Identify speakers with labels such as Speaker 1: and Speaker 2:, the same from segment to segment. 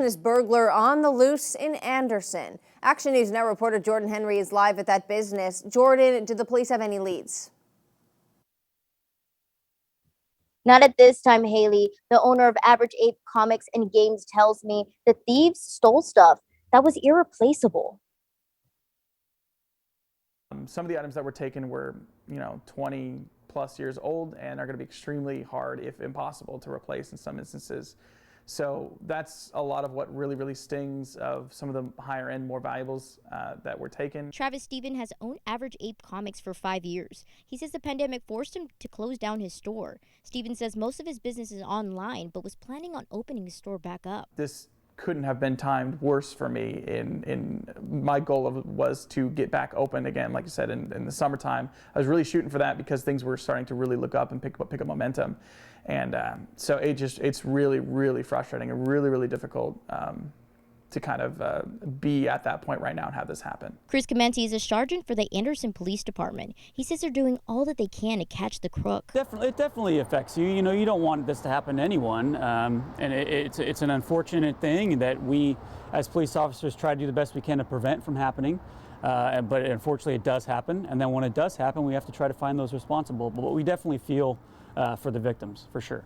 Speaker 1: This burglar on the loose in Anderson. Action News Now reporter Jordan Henry is live at that business. Jordan, do the police have any leads?
Speaker 2: Not at this time, Haley. The owner of Average Ape Comics and Games tells me the thieves stole stuff that was irreplaceable.
Speaker 3: Some of the items that were taken were, 20 plus years old and are going to be extremely hard, if impossible, to replace in some instances. So that's a lot of what really stings of some of the higher end, more valuables that were taken.
Speaker 4: Travis Stephen has owned Average Ape Comics for 5 years. He says the pandemic forced him to close down his store. Stephen says most of his business is online, but was planning on opening his store back up.
Speaker 3: This couldn't have been timed worse for me. In my goal was to get back open again, like you said, in the summertime. I was really shooting for that because things were starting to really look up and pick up momentum, and so it's really frustrating and really difficult to kind of be at that point right now and have this happen.
Speaker 4: Chris Commenti is a sergeant for the Anderson Police Department. He says they're doing all that they can to catch the crook.
Speaker 5: It definitely affects you. You don't want this to happen to anyone, and it's an unfortunate thing that we, as police officers, try to do the best we can to prevent from happening. But unfortunately, it does happen. And then when it does happen, we have to try to find those responsible. But we definitely feel for the victims, for sure.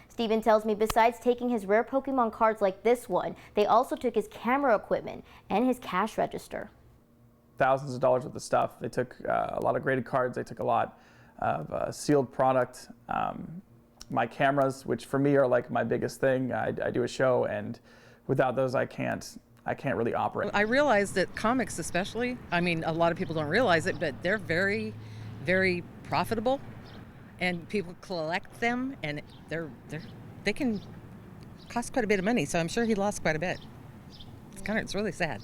Speaker 2: Stephen tells me besides taking his rare Pokemon cards like this one, they also took his camera equipment and his cash register.
Speaker 3: Thousands of dollars worth of stuff. They took a lot of graded cards. They took a lot of sealed product. My cameras, which for me are like my biggest thing. I do a show, and without those, I can't really operate.
Speaker 6: I realize that comics, especially, I mean, a lot of people don't realize it, but they're very profitable. And people collect them, and they can cost quite a bit of money. So I'm sure he lost quite a bit. It's really sad.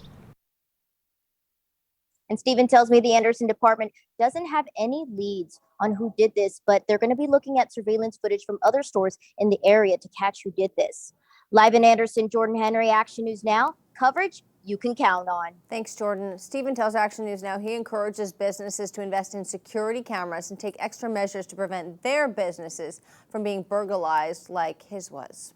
Speaker 2: And Stephen tells me the Anderson department doesn't have any leads on who did this, but they're going to be looking at surveillance footage from other stores in the area to catch who did this. Live in Anderson, Jordan Henry, Action News Now. Coverage you can count on.
Speaker 1: Thanks, Jordan. Stephen tells Action News Now he encourages businesses to invest in security cameras and take extra measures to prevent their businesses from being burglarized like his was.